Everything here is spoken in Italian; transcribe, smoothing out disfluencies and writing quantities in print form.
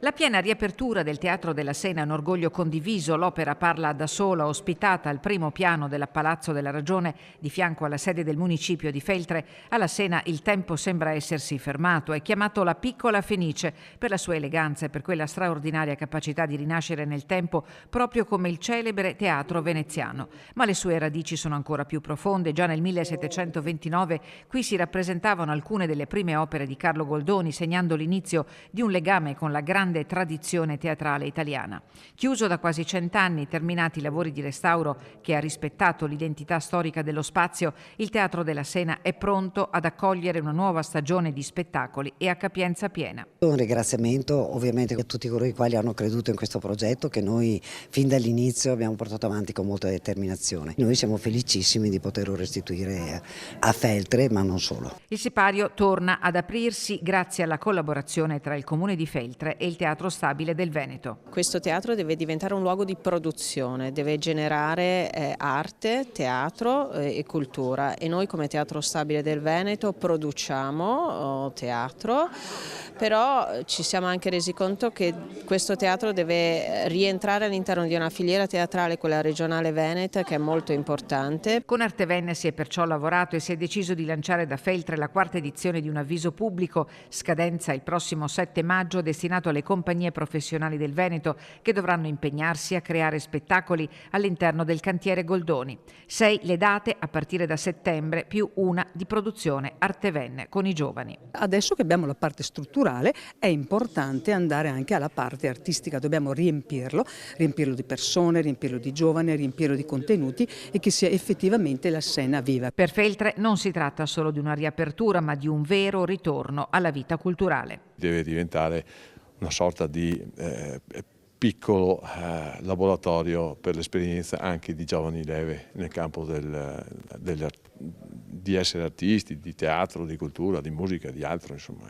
La piena riapertura del Teatro della Sena è un orgoglio condiviso. L'opera parla da sola, ospitata al primo piano della Palazzo della Ragione, di fianco alla sede del municipio di Feltre. Alla Sena il tempo sembra essersi fermato. È chiamato la Piccola Fenice per la sua eleganza e per quella straordinaria capacità di rinascere nel tempo, proprio come il celebre teatro veneziano. Ma le sue radici sono ancora più profonde. Già nel 1729 qui si rappresentavano alcune delle prime opere di Carlo Goldoni, segnando l'inizio di un legame con la grande tradizione teatrale italiana. Chiuso da quasi 100 anni, terminati i lavori di restauro che ha rispettato l'identità storica dello spazio, il Teatro della Sena è pronto ad accogliere una nuova stagione di spettacoli e a capienza piena. Un ringraziamento ovviamente a tutti coloro i quali hanno creduto in questo progetto che noi fin dall'inizio abbiamo portato avanti con molta determinazione. Noi siamo felicissimi di poterlo restituire a Feltre, ma non solo. Il sipario torna ad aprirsi grazie alla collaborazione tra il Comune di Feltre e il Teatro Stabile del Veneto. Questo teatro deve diventare un luogo di produzione, deve generare arte, teatro e cultura, e noi come Teatro Stabile del Veneto produciamo teatro, però ci siamo anche resi conto che questo teatro deve rientrare all'interno di una filiera teatrale, quella regionale veneta, che è molto importante. Con Artevenne si è perciò lavorato e si è deciso di lanciare da Feltre la quarta edizione di un avviso pubblico, scadenza il prossimo 7 maggio, destinato alle compagnie professionali del Veneto che dovranno impegnarsi a creare spettacoli all'interno del cantiere Goldoni. 6 le date a partire da settembre, più una di produzione Artevenne con i giovani. Adesso che abbiamo la parte strutturale è importante andare anche alla parte artistica, dobbiamo riempirlo di persone, riempirlo di giovani, riempirlo di contenuti e che sia effettivamente la Sena viva. Per Feltre non si tratta solo di una riapertura, ma di un vero ritorno alla vita culturale. Deve diventare una sorta di piccolo laboratorio per l'esperienza anche di giovani leve nel campo di essere artisti, di teatro, di cultura, di musica, di altro, insomma.